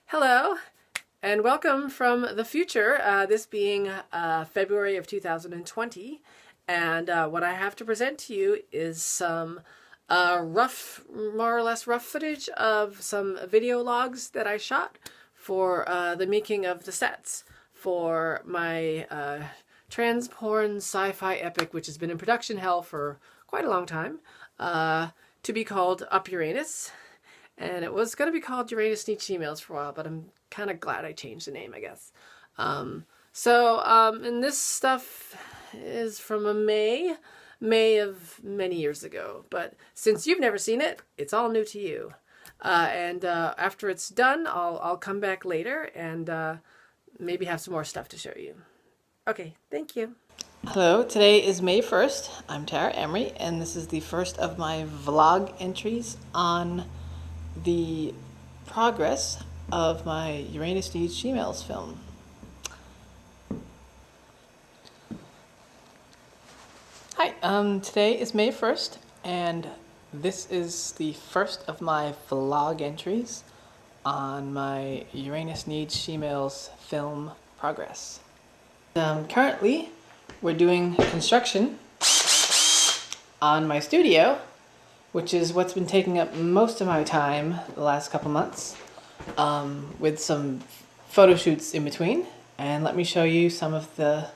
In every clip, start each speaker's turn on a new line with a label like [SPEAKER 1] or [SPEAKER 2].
[SPEAKER 1] Hello, and welcome from the future, this being February of 2020. And what I have to present to you is some more or less rough footage of some video logs that I shot for the making of the sets for my trans porn sci-fi epic, which has been in production hell for quite a long time, to be called Up Uranus. And it was going to be called Uranus Needs Emails for a while, but I'm kind of glad I changed the name, I guess. And this stuff is from a May of many years ago. But since you've never seen it, it's all new to you. After it's done, I'll come back later and maybe have some more stuff to show you. Okay, thank you. Hello, today is May 1st. I'm Tara Emery, and this is the first of my vlog entries on the progress of my Uranus Needs Emails film. Hi, today is May 1st, and this is the first of my vlog entries on my Uranus Needs Emails film progress. Currently, we're doing construction on my studio, which is what's been taking up most of my time the last couple months, with some photo shoots in between. And let me show you some of the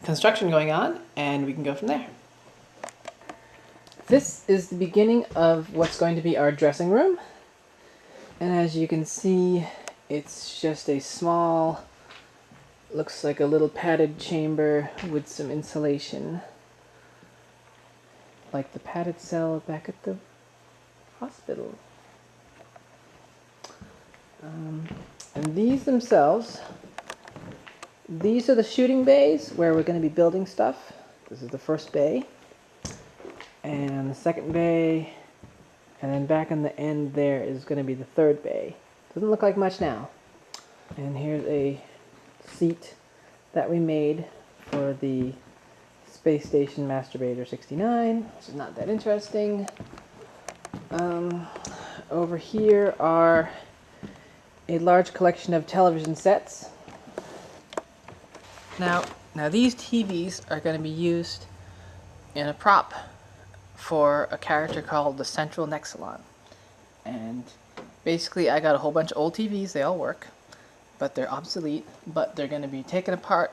[SPEAKER 1] construction going on, and we can go from there. This is the beginning of what's going to be our dressing room. And as you can see, it's just a small, looks like a little padded chamber with some insulation, like the padded cell back at the hospital. And these themselves, these are the shooting bays where we're going to be building stuff. This is the first bay, and the second bay, and then back in the end there is going to be the third bay. Doesn't look like much now. And here's a seat that we made for the Space Station Masturbator 69, which is not that interesting. Over here are a large collection of television sets. Now these TVs are going to be used in a prop for a character called the Central Nexalon. And basically I got a whole bunch of old TVs, they all work, but they're obsolete, but they're going to be taken apart,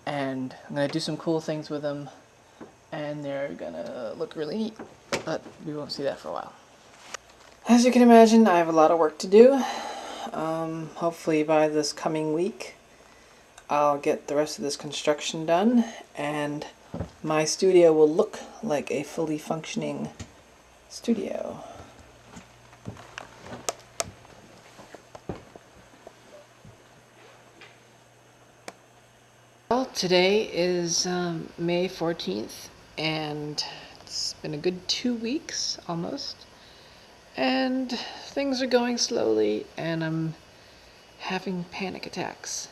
[SPEAKER 1] and I'm going to do some cool things with them, and they're going to look really neat, but we won't see that for a while. As you can imagine, I have a lot of work to do. Hopefully by this coming week I'll get the rest of this construction done, and my studio will look like a fully functioning studio. Well, today is May 14th, and it's been a good 2 weeks almost, and things are going slowly, and I'm having panic attacks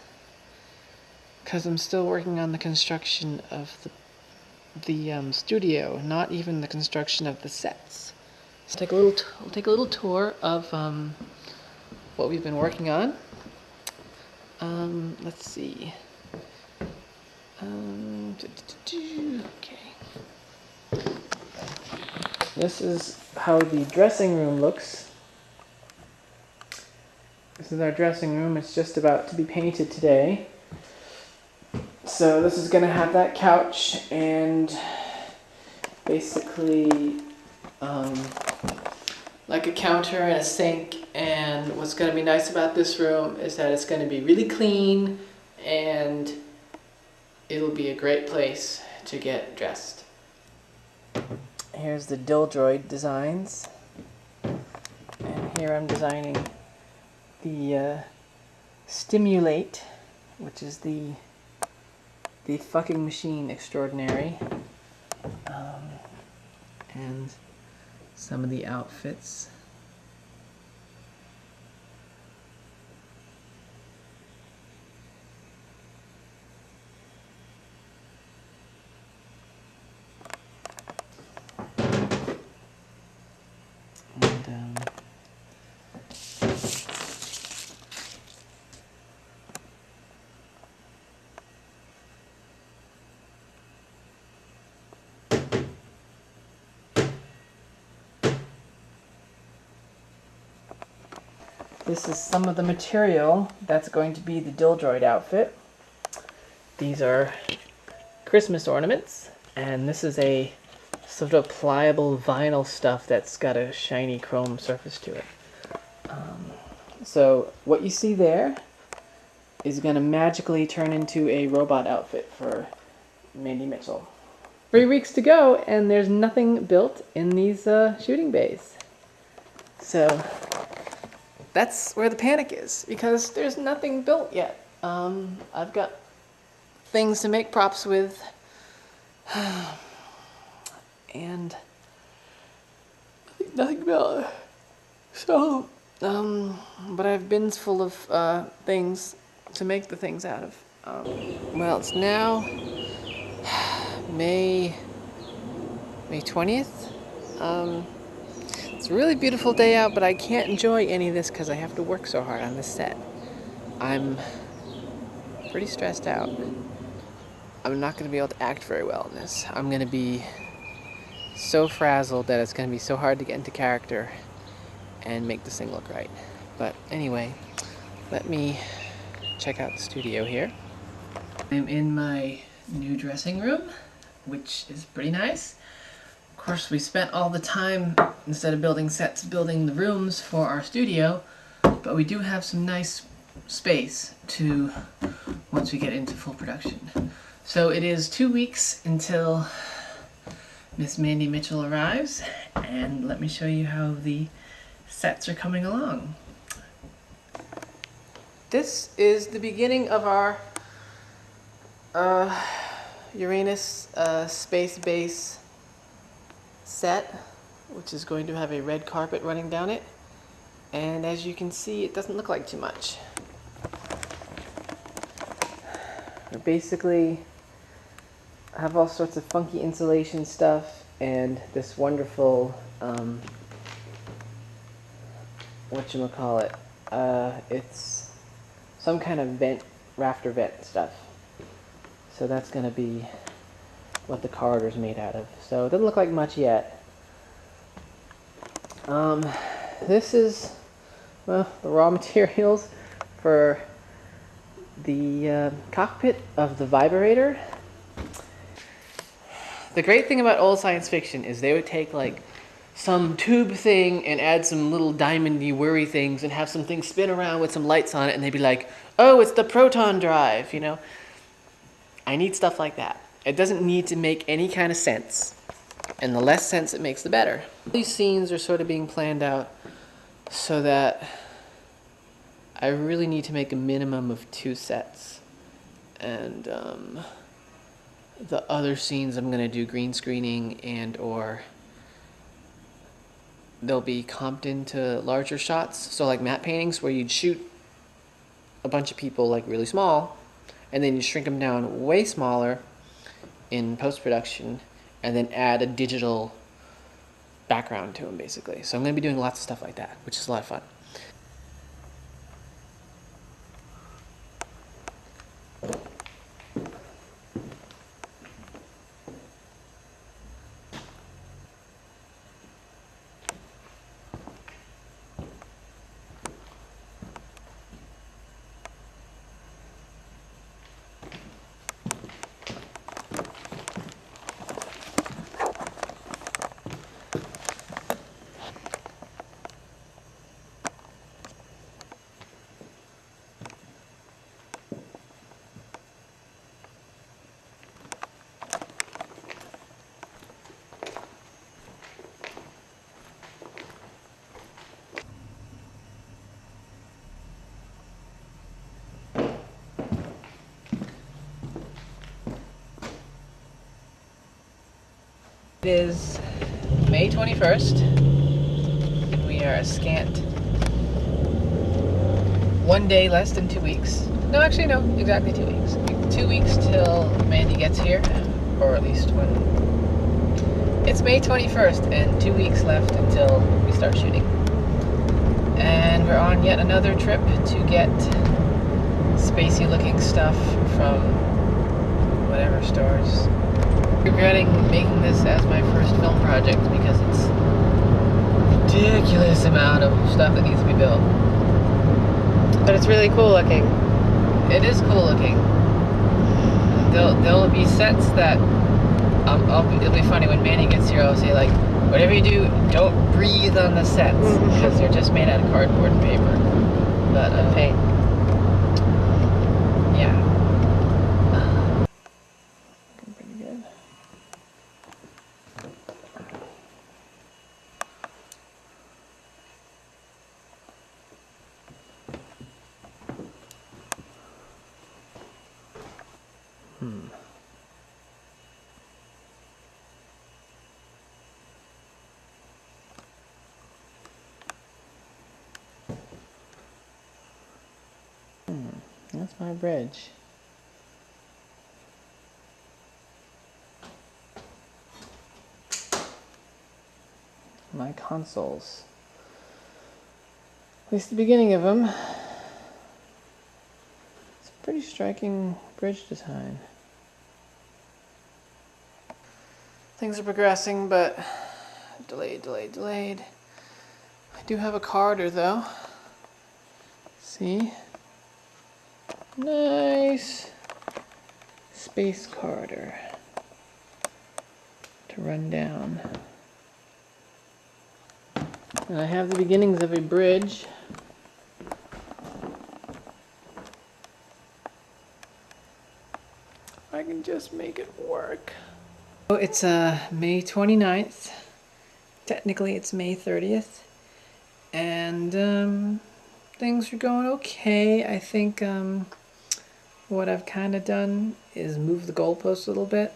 [SPEAKER 1] because I'm still working on the construction of the studio, not even the construction of the sets. So we'll take a little tour of what we've been working on. Let's see. Okay. This is how the dressing room looks. This is our dressing room. It's just about to be painted today. So this is going to have that couch and basically like a counter and a sink. And what's going to be nice about this room is that it's going to be really clean, and it'll be a great place to get dressed. Here's the Dildroid designs. And here I'm designing the Stimulate, which is the fucking machine extraordinary. And some of the outfits. And This is some of the material that's going to be the Dildroid outfit. These are Christmas ornaments, and this is a sort of pliable vinyl stuff that's got a shiny chrome surface to it. So what you see there is going to magically turn into a robot outfit for Mandy Mitchell. 3 weeks to go, and there's nothing built in these shooting bays. So that's where the panic is, because there's nothing built yet. I've got things to make props with, and nothing built. So, but I have bins full of things to make the things out of. Well, it's now May 20th. It's a really beautiful day out, but I can't enjoy any of this because I have to work so hard on this set. I'm pretty stressed out. I'm not going to be able to act very well in this. I'm going to be so frazzled that it's going to be so hard to get into character and make this thing look right. But anyway, let me check out the studio here. I'm in my new dressing room, which is pretty nice. Of course, we spent all the time, instead of building sets, building the rooms for our studio, but we do have some nice space to once we get into full production. So it is 2 weeks until Miss Mandy Mitchell arrives, and let me show you how the sets are coming along. This is the beginning of our Uranus space base set, which is going to have a red carpet running down it, and as you can see, it doesn't look like too much. I basically have all sorts of funky insulation stuff and this wonderful whatchamacallit, it's some kind of vent, rafter vent stuff. So that's going to be what the corridor's made out of. So it doesn't look like much yet. This is, well, the raw materials for the cockpit of the vibrator. The great thing about old science fiction is they would take like some tube thing and add some little diamondy whirry things and have some things spin around with some lights on it, and they'd be like, oh, it's the proton drive, you know? I need stuff like that. It doesn't need to make any kind of sense, and the less sense it makes, the better. These scenes are sort of being planned out so that I really need to make a minimum of 2 sets, and the other scenes I'm going to do green screening and or they'll be comped into larger shots, so like matte paintings where you'd shoot a bunch of people like really small and then you shrink them down way smaller in post-production and then add a digital background to them basically. So I'm going to be doing lots of stuff like that, which is a lot of fun. It is May 21st. We are a scant 1 day less than 2 weeks. No, actually no, exactly 2 weeks. 2 weeks till Mandy gets here, or at least when... It's May 21st and 2 weeks left until we start shooting. And we're on yet another trip to get spacey looking stuff from whatever stores. Regretting making this as my first film project because it's a ridiculous amount of stuff that needs to be built.
[SPEAKER 2] But it's really cool looking.
[SPEAKER 1] It is cool looking. There'll be sets that it'll be funny when Manny gets here. I'll say like, whatever you do, don't breathe on the sets because they're just made out of cardboard and paper. But
[SPEAKER 2] paint.
[SPEAKER 1] Yeah. Pretty good. That's my bridge. My consoles. At least the beginning of them. It's a pretty striking bridge design. Things are progressing, but delayed. I do have a corridor though. See? Nice space corridor to run down. And I have the beginnings of a bridge. I can just make it work. So it's May 29th. Technically it's May 30th. And things are going okay. I think what I've kind of done is move the goalposts a little bit.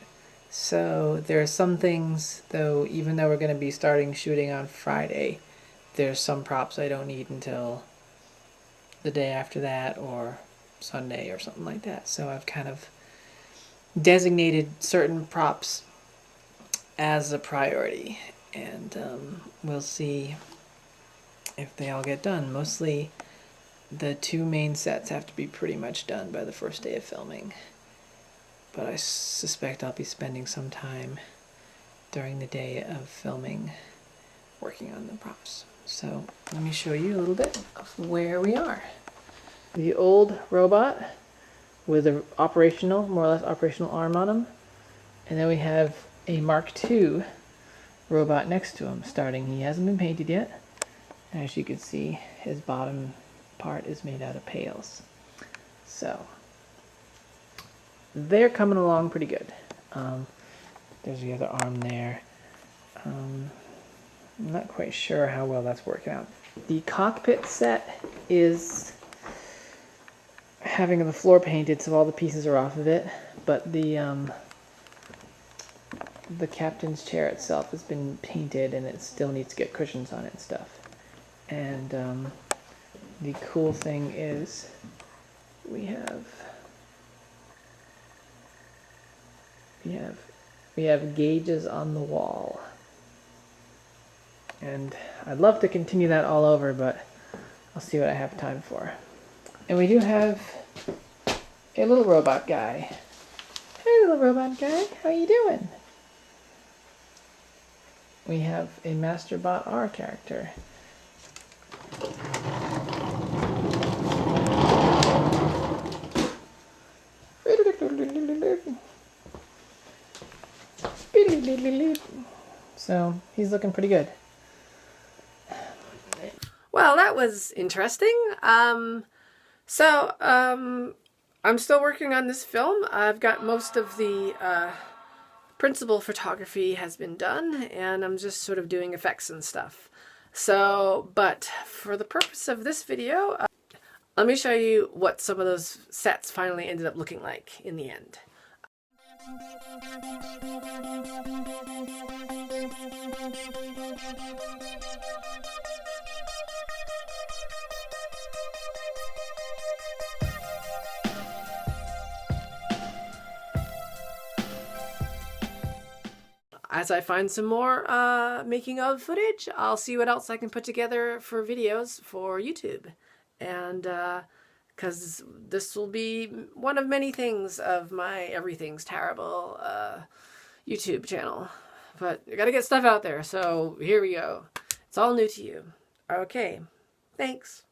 [SPEAKER 1] So there are some things, though, even though we're going to be starting shooting on Friday, there's some props I don't need until the day after that or Sunday or something like that. So I've kind of designated certain props as a priority, and we'll see if they all get done. Mostly the two main sets have to be pretty much done by the first day of filming, but I suspect I'll be spending some time during the day of filming working on the props. So let me show you a little bit of where we are. The old robot with a operational, more or less operational arm on him, and then we have a Mark II robot next to him starting. He hasn't been painted yet. As you can see, his bottom part is made out of pails. So they're coming along pretty good. There's the other arm there. I'm not quite sure how well that's working out. The cockpit set is having the floor painted, so all the pieces are off of it, but the captain's chair itself has been painted and it still needs to get cushions on it and stuff. And the cool thing is we have gauges on the wall. And I'd love to continue that all over, but I'll see what I have time for. And we do have a little robot guy. Hey, little robot guy, how you doing? We have a Masterbot R character. So he's looking pretty good.
[SPEAKER 2] Well, that was interesting. I'm still working on this film. I've got most of the principal photography has been done, and I'm just sort of doing effects and stuff. So, but for the purpose of this video, let me show you what some of those sets finally ended up looking like in the end. As I find some more making of footage, I'll see what else I can put together for videos for YouTube. And because this will be one of many things of my Everything's Tarable YouTube channel. But I gotta get stuff out there, so here we go. It's all new to you. Okay, thanks.